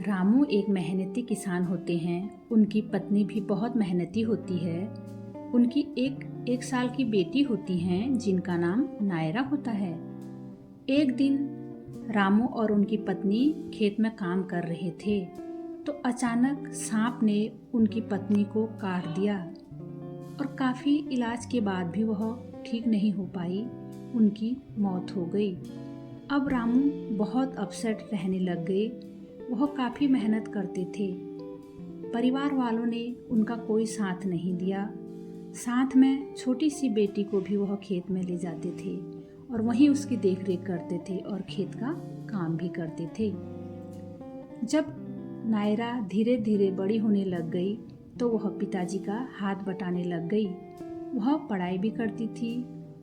रामू एक मेहनती किसान होते हैं। उनकी पत्नी भी बहुत मेहनती होती है। उनकी एक साल की बेटी होती हैं जिनका नाम नायरा होता है। एक दिन रामू और उनकी पत्नी खेत में काम कर रहे थे तो अचानक सांप ने उनकी पत्नी को काट दिया और काफ़ी इलाज के बाद भी वह ठीक नहीं हो पाई। उनकी मौत हो गई। अब रामू बहुत अपसेट रहने लग गए। वह काफ़ी मेहनत करते थे। परिवार वालों ने उनका कोई साथ नहीं दिया। साथ में छोटी सी बेटी को भी वह खेत में ले जाते थे और वहीं उसकी देखरेख करते थे और खेत का काम भी करते थे। जब नायरा धीरे धीरे बड़ी होने लग गई तो वह पिताजी का हाथ बटाने लग गई। वह पढ़ाई भी करती थी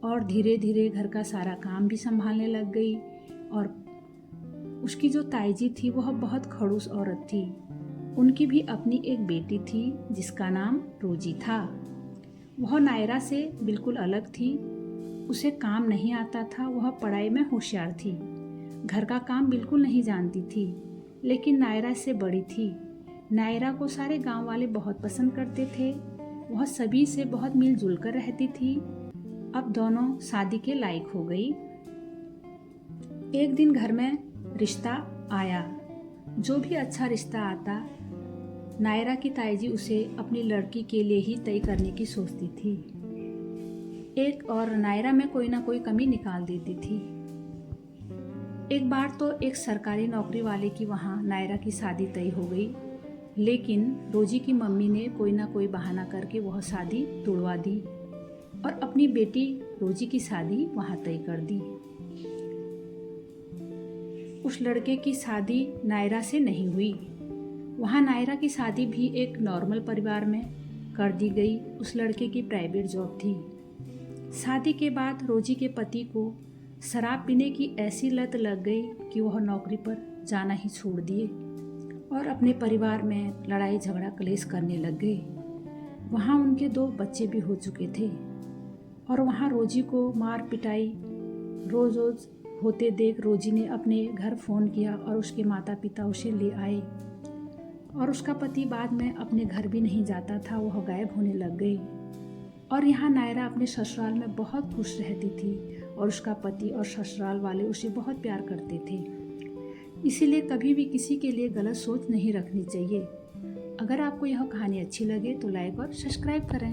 और धीरे धीरे घर का सारा काम भी संभालने लग गई। और उसकी जो ताईजी थी वह बहुत खड़ूस औरत थी। उनकी भी अपनी एक बेटी थी जिसका नाम रोजी था। वह नायरा से बिल्कुल अलग थी। उसे काम नहीं आता था। वह पढ़ाई में होशियार थी। घर का काम बिल्कुल नहीं जानती थी, लेकिन नायरा से बड़ी थी। नायरा को सारे गांव वाले बहुत पसंद करते थे। वह सभी से बहुत मिलजुल कर रहती थी। अब दोनों शादी के लायक हो गई। एक दिन घर में रिश्ता आया। जो भी अच्छा रिश्ता आता, नायरा की ताईजी उसे अपनी लड़की के लिए ही तय करने की सोचती थी। एक और नायरा में कोई ना कोई कमी निकाल देती थी। एक बार तो एक सरकारी नौकरी वाले की वहाँ नायरा की शादी तय हो गई, लेकिन रोजी की मम्मी ने कोई ना कोई बहाना करके वह शादी तुड़वा दी और अपनी बेटी रोजी की शादी वहाँ तय कर दी। उस लड़के की शादी नायरा से नहीं हुई। वहाँ नायरा की शादी भी एक नॉर्मल परिवार में कर दी गई। उस लड़के की प्राइवेट जॉब थी। शादी के बाद रोजी के पति को शराब पीने की ऐसी लत लग गई कि वह नौकरी पर जाना ही छोड़ दिए और अपने परिवार में लड़ाई झगड़ा कलेश करने लग गए। वहाँ उनके 2 बच्चे भी हो चुके थे और वहाँ रोजी को मार पिटाई रोज रोज होते देख रोजी ने अपने घर फ़ोन किया और उसके माता पिता उसे ले आए। और उसका पति बाद में अपने घर भी नहीं जाता था। वह गायब होने लग गई। और यहाँ नायरा अपने ससुराल में बहुत खुश रहती थी और उसका पति और ससुराल वाले उसे बहुत प्यार करते थे। इसीलिए कभी भी किसी के लिए गलत सोच नहीं रखनी चाहिए। अगर आपको यह कहानी अच्छी लगे तो लाइक और सब्सक्राइब करें।